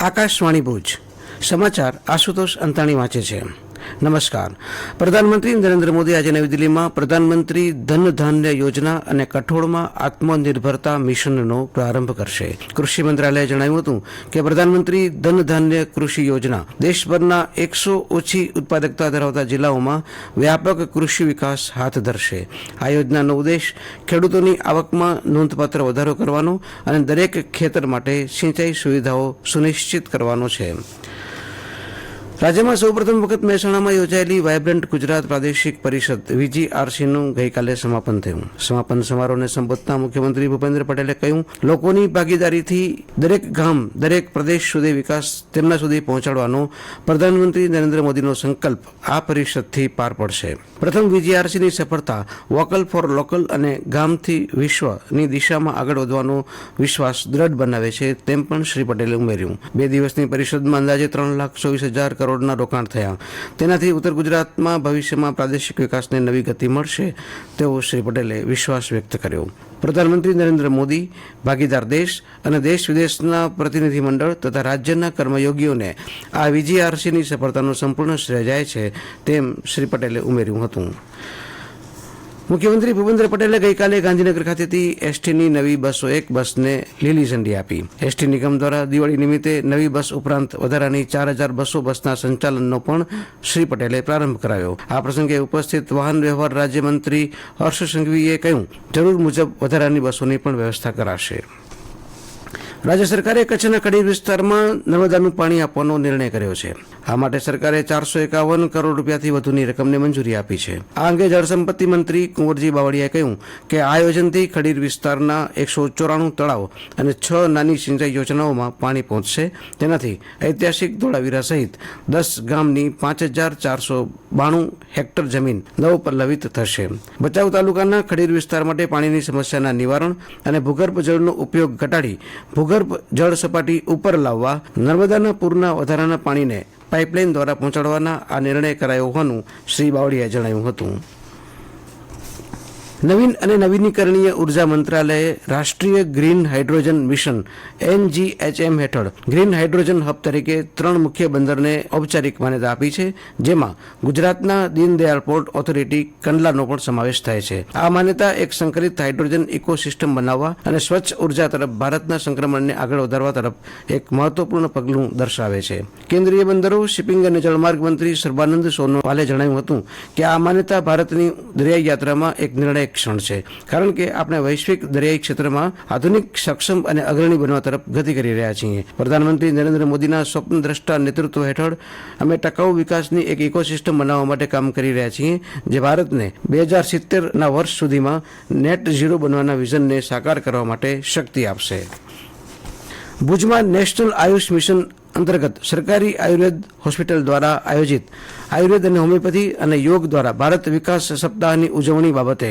આકાશવાણી ભુજ સમાચાર આશુતોષ અંતાણી વાંચે છે. નમસ્કાર. પ્રધાનમંત્રી નરેન્દ્ર મોદી આજે નવી દિલ્હીમાં પ્રધાનમંત્રી ધન ધાન્ય યોજના અને કઠોળમાં આત્મનિર્ભરતા મિશનનો પ્રારંભ કરશે. કૃષિ મંત્રાલયે જણાવ્યું હતું કે પ્રધાનમંત્રી ધન ધાન્ય કૃષિ યોજના દેશભરના 100 ઓછી ઉત્પાદકતા ધરાવતા જિલ્લાઓમાં વ્યાપક કૃષિ વિકાસ હાથ ધરશે. આ યોજનાનો ઉદ્દેશ ખેડૂતોની આવકમાં નોંધપાત્ર વધારો કરવાનો અને દરેક ખેતર માટે સિંચાઈ સુવિધાઓ સુનિશ્ચિત કરવાનો છે. રાજ્યમાં સૌપ્રથમ વખત મહેસાણામાં યોજાયેલી વાયબ્રન્ટ ગુજરાત પ્રાદેશિક પરિષદ VGRCનું ગઈકાલે સમાપન થયું. સમાપન સમારોહને સંબોધતા મુખ્યમંત્રી ભૂપેન્દ્ર પટેલે કહ્યું, લોકોની ભાગીદારીથી દરેક ગામ, દરેક પ્રદેશ સુધી વિકાસ તેમના સુધી પહોંચાડવાનો પ્રધાનમંત્રી નરેન્દ્ર મોદીનો સંકલ્પ આ પરિષદથી પાર પડશે. પ્રથમ VGRCની સફળતા વોકલ ફોર લોકલ અને ગામથી વિશ્વની દિશામાં આગળ વધવાનો વિશ્વાસ દ્રઢ બનાવે છે, તેમ પણ શ્રી પટેલે ઉમેર્યું. 2 દિવસની પરિષદમાં અંદાજે 3,24,000 કરોડના રોકાણ થયા. તેનાથી ઉત્તર ગુજરાતમાં ભવિષ્યમાં પ્રાદેશિક વિકાસને નવી ગતિ મળશે તેવો શ્રી પટેલે વિશ્વાસ વ્યક્ત કર્યો. પ્રધાનમંત્રી નરેન્દ્ર મોદી, ભાગીદાર દેશ અને દેશ વિદેશના પ્રતિનિધિમંડળ તથા રાજ્યના કર્મયોગીઓને આ VGRCની સફળતાનો સંપૂર્ણ શ્રેય જાય છે, તેમ શ્રી પટેલે ઉમેર્યું હતું. મુખ્યમંત્રી ભૂપેન્દ્ર પટેલે ગઈકાલે ગાંધીનગર ખાતેથી એસટીની નવી બસો 1 બસને લીલી ઝંડી આપી. એસટી નિગમ દ્વારા દિવાળી નિમિત્તે નવી બસ ઉપરાંત વધારાની 4,200 બસના સંચાલનનો પણ શ્રી પટેલે પ્રારંભ કરાવ્યો. આ પ્રસંગે ઉપસ્થિત વાહન વ્યવહાર રાજ્યમંત્રી હર્ષ સંઘવીએ કહ્યું, જરૂર મુજબ વધારાની બસોની પણ વ્યવસ્થા કરાશે. રાજ્ય સરકારે કચ્છના કડીર વિસ્તારમાં નર્મદાનું પાણી આપવાનો નિર્ણય કર્યો છે. આ માટે સરકારે 451 કરોડ રૂપિયાથી વધુની રકમને મંજૂરી આપી છે. આ અંગે જળસંપત્તિ મંત્રી કુંવરજી બાવળિયાએ કહ્યું કે આ આયોજનથી ખડીર વિસ્તારના 194 તળાવ અને 6 નાની સિંચાઈ યોજનાઓમાં પાણી પહોંચશે. તેનાથી ઐતિહાસિક ધોળાવીરા સહિત 10 ગામની 5,492 હેક્ટર જમીન નવપલ્લવિત થશે. ભચાઉ તાલુકાના ખડીર વિસ્તાર માટે પાણીની સમસ્યાના નિવારણ અને ભૂગર્ભ જળનો ઉપયોગ ઘટાડી ભૂગર્ભ જળ સપાટી ઉપર લાવવા નર્મદાના પૂરના વધારાના પાણીને પાઇપલાઇન દ્વારા પહોંચાડવાના આ નિર્ણય કરાયો હોવાનું શ્રી બાવળિયાએ જણાવ્યું હતું. નવીન અને નવીનીકરણીય ઉર્જા મંત્રાલયે રાષ્ટ્રીય ગ્રીન હાઇડ્રોજન મિશન NGHM હેઠળ ગ્રીન હાઇડ્રોજન હબ તરીકે 3 મુખ્ય બંદરને ઔપચારિક માન્યતા આપી છે, જેમાં ગુજરાતના દીનદયાળ પોર્ટ ઓથોરિટી કંડલાનો પણ સમાવેશ થાય છે. આ માન્યતા એક સંકલિત હાઇડ્રોજન ઇકોસિસ્ટમ બનાવવા અને સ્વચ્છ ઉર્જા તરફ ભારતના સંક્રમણને આગળ વધારવા તરફ એક મહત્વપૂર્ણ પગલું દર્શાવે છે. કેન્દ્રીય બંદરો, શિપિંગ અને જળમાર્ગ મંત્રી સર્બાનંદ સોનોવાલે જણાવ્યું હતું કે આ માન્યતા ભારતની દરિયાઈ યાત્રામાં એક નિર્ણાયક ક્ષણ છે, કારણ કે આપણે વૈશ્વિક દરિયાઈ ક્ષેત્રમાં આધુનિક, સક્ષમ અને અગ્રણી બનવા તરફ ગતિ કરી રહ્યા છીએ. પ્રધાનમંત્રી નરેન્દ્ર મોદીના સ્વપ્નદ્રષ્ટા નેતૃત્વ હેઠળ અમે ટકાઉ વિકાસની એક ઇકોસિસ્ટમ બનાવવા માટે કામ કરી રહ્યા છીએ, જે ભારતને 2070ના વર્ષ સુધીમાં નેટ ઝીરો બનવાના વિઝનને સાકાર કરવા માટે શક્તિ આપશે. ભુજમાં નેશનલ આયુષ મિશન અંતર્ગત સરકારી આયુર્વેદ હોસ્પિટલ દ્વારા આયોજિત આયુર્વેદ અને હોમિયોપેથી અને યોગ દ્વારા ભારત વિકાસ સપ્તાહની ઉજવણી બાબતે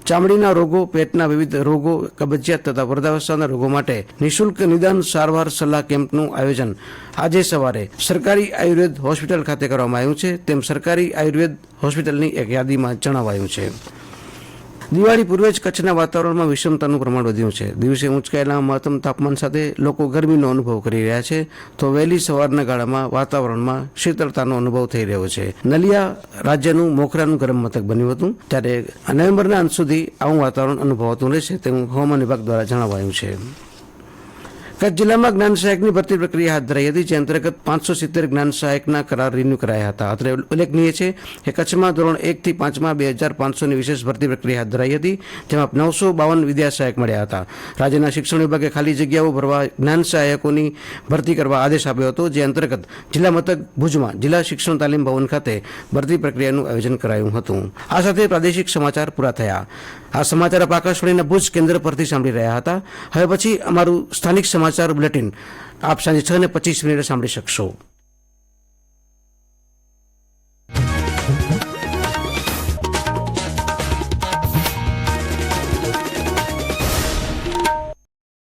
ચામડીના રોગો, પેટના વિવિધ રોગો, કબજિયાત તથા વૃદ્ધાવસ્થાના રોગો માટે નિઃશુલ્ક નિદાન સારવાર સલાહ કેમ્પનું આયોજન આજે સવારે સરકારી આયુર્વેદ હોસ્પિટલ ખાતે કરવામાં આવ્યું છે, તેમ સરકારી આયુર્વેદ હોસ્પિટલની એક યાદીમાં જણાવાયું છે. દિવાળી પૂર્વે જ કચ્છના વાતાવરણમાં વિષમતાનું પ્રમાણ વધ્યું છે. દિવસે ઊંચકાયેલા મહત્તમ તાપમાન સાથે લોકો ગરમીનો અનુભવ કરી રહ્યા છે, તો વહેલી સવારના ગાળામાં વાતાવરણમાં શીતળતાનો અનુભવ થઈ રહ્યો છે. નલિયા રાજ્યનું મોખરાનું ગરમ મથક બન્યું હતું, ત્યારે નવેમ્બરના અંત સુધી આવું વાતાવરણ અનુભવાતું રહેશે તેવું હવામાન વિભાગ દ્વારા જણાવાયું છે. કચ્છ જિલ્લામાં જ્ઞાન સહાયકની ભરતી પ્રક્રિયા હાથ ધરાઈ હતી, જે અંતર્ગત 570 જ્ઞાન સહાયકના કરાર રિન્યુ કરાયા હતા. અત્રે ઉલ્લેખનીય છે કે કચ્છમાં ધોરણ 1 થી 5માં 2,500ની વિશેષ ભરતી પ્રક્રિયા હાથ ધરાઈ હતી, જેમાં 952 વિદ્યા સહાયક મળ્યા હતા. રાજ્યના શિક્ષણ વિભાગે ખાલી જગ્યાઓ ભરવા જ્ઞાન સહાયકોની ભરતી કરવા આદેશ આપ્યો હતો, જે અંતર્ગત જિલ્લા મથક ભુજમાં જિલ્લા શિક્ષણ તાલીમ ભવન ખાતે ભરતી પ્રક્રિયાનું આયોજન કરાયું હતું. આ સાથે પ્રાદેશિક સમાચાર પૂરા થયા. આ સમાચાર આપ આકાશવાણીના ભુજ કેન્દ્ર પરથી સાંભળી રહ્યા હતા. હવે પછી અમારું સ્થાનિક સમાચાર બુલેટિન આપ સાંજે 6:25 સાંભળી શકશો.